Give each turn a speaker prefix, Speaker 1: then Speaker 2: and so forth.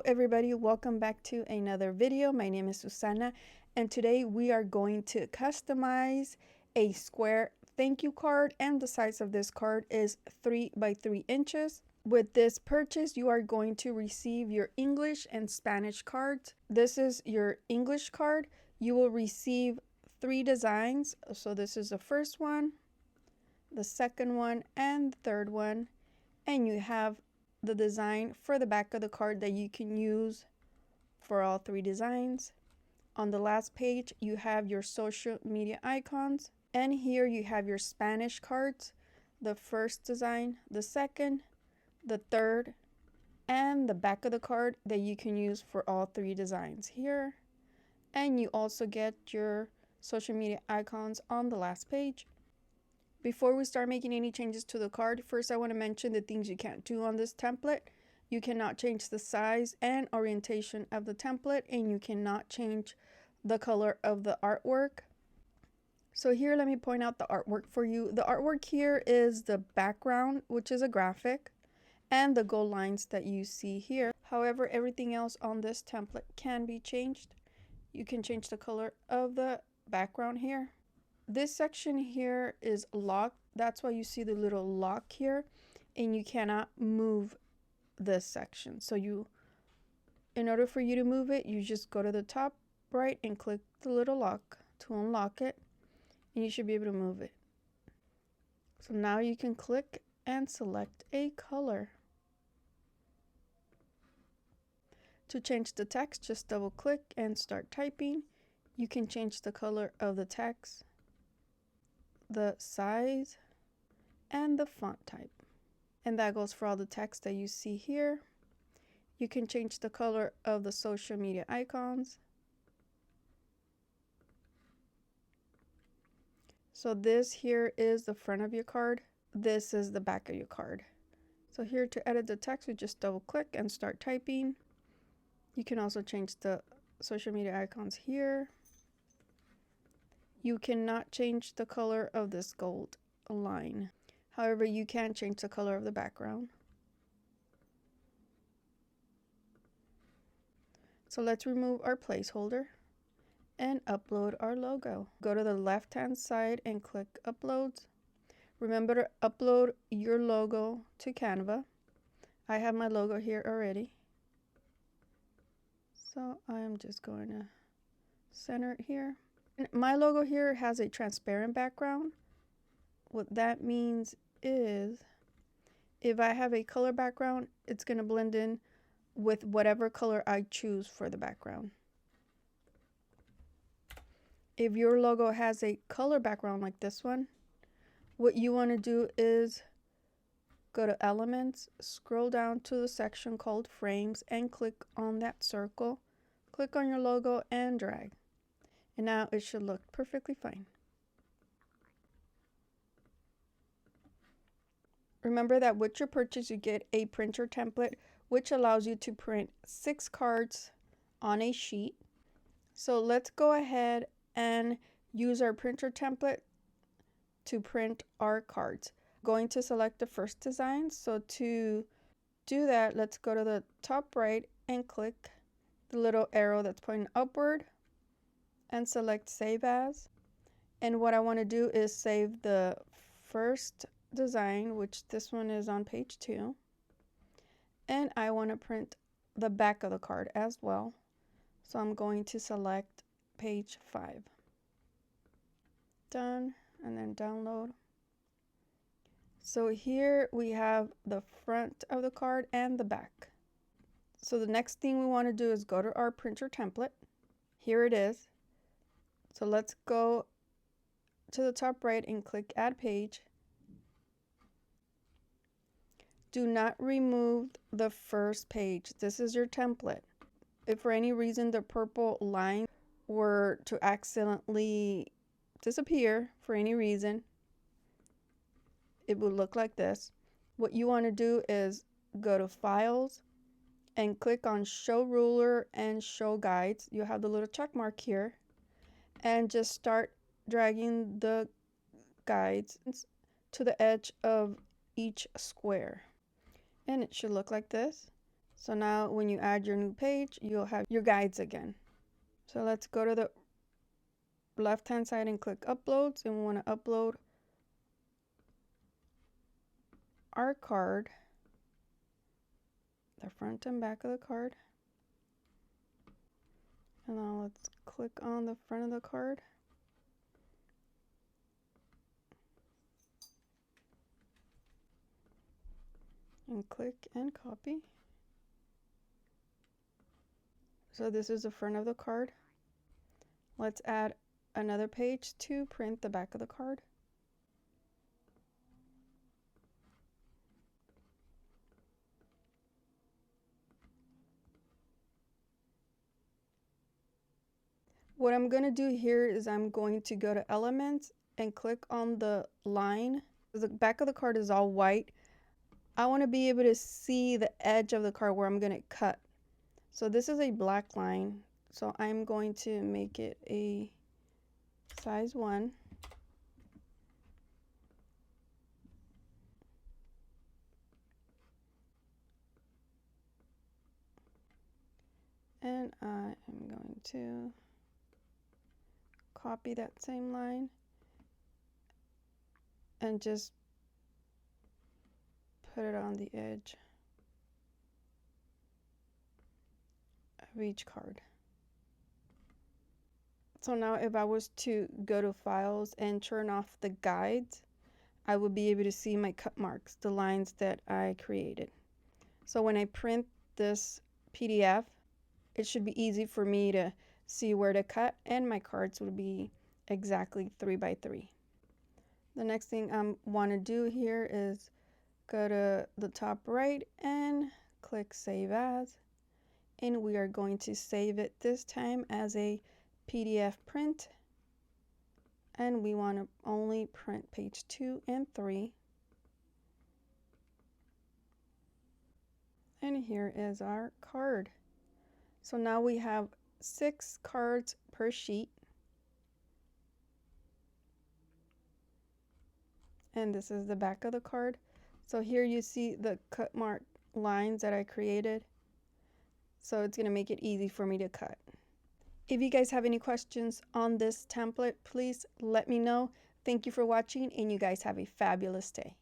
Speaker 1: everybody, welcome back to another video. My name is Susana and today we are going to customize a square thank you card, and the size of this card is 3 by 3 inches. With this purchase you are going to receive your English and Spanish cards. This is your English card. You will receive 3 designs. So this is the first one, the second one, and the third one, and you have the design for the back of the card that you can use for all 3 designs. On the last page you have your social media icons, and here you have your Spanish cards, the first design, the second, the third, and the back of the card that you can use for all 3 designs here. And you also get your social media icons on the last page. Before we start making any changes to the card, first I want to mention the things you can't do on this template. You cannot change the size and orientation of the template, and you cannot change the color of the artwork. So here, let me point out the artwork for you. The artwork here is the background, which is a graphic, and the gold lines that you see here. However, everything else on this template can be changed. You can change the color of the background here. This section here is locked. That's why you see the little lock here, and you cannot move this section. So in order for you to move it, you just go to the top right and click the little lock to unlock it, and you should be able to move it. So now you can click and select a color. To change the text, just double click and start typing. You can change the color of the text, the size, and the font type. And that goes for all the text that you see here. You can change the color of the social media icons. So this here is the front of your card. This is the back of your card. So here, to edit the text, we just double click and start typing. You can also change the social media icons here. You cannot change the color of this gold line. However, you can change the color of the background. So let's remove our placeholder and upload our logo. Go to the left-hand side and click Uploads. Remember to upload your logo to Canva. I have my logo here already. So I'm just going to center it here. And my logo here has a transparent background. What that means is if I have a color background, it's going to blend in with whatever color I choose for the background. If your logo has a color background like this one, what you want to do is go to Elements, scroll down to the section called Frames, and click on that circle. Click on your logo and drag. And now it should look perfectly fine. Remember that with your purchase you get a printer template, which allows you to print 6 cards on a sheet. So let's go ahead and use our printer template to print our cards. Going to select the first design. So to do that, let's go to the top right and click the little arrow that's pointing upward and select Save As. And what I want to do is save the first design, which this one is on page 2, and I want to print the back of the card as well. So I'm going to select page 5. Done, and then download. So here we have the front of the card and the back. So the next thing we want to do is go to our printer template. Here it is. So let's go to the top right and click Add Page. Do not remove the first page. This is your template. If for any reason the purple line were to accidentally disappear for any reason, it would look like this. What you want to do is go to Files and click on Show Ruler and Show Guides. You have the little check mark here, and just start dragging the guides to the edge of each square. And it should look like this. So now when you add your new page, you'll have your guides again. So let's go to the left hand side and click uploads, and we want to upload our card, the front and back of the card. And now let's click on the front of the card. And click and copy. So this is the front of the card. Let's add another page to print the back of the card. What I'm going to do here is I'm going to go to Elements and click on the line. The back of the card is all white. I want to be able to see the edge of the card where I'm going to cut. So this is a black line. So I'm going to make it a size 1. And I am going to copy that same line and just put it on the edge of each card. So now if I was to go to files and turn off the guides, I would be able to see my cut marks, the lines that I created. So when I print this PDF, it should be easy for me to see where to cut, and my cards would be exactly 3 by 3. The next thing I want to do here is go to the top right and click Save As, and we are going to save it this time as a PDF print, and we want to only print page 2 and 3. And here is our card. So now we have 6 cards per sheet. And this is the back of the card. So here you see the cut mark lines that I created. So it's going to make it easy for me to cut. If you guys have any questions on this template, please let me know. Thank you for watching, and you guys have a fabulous day.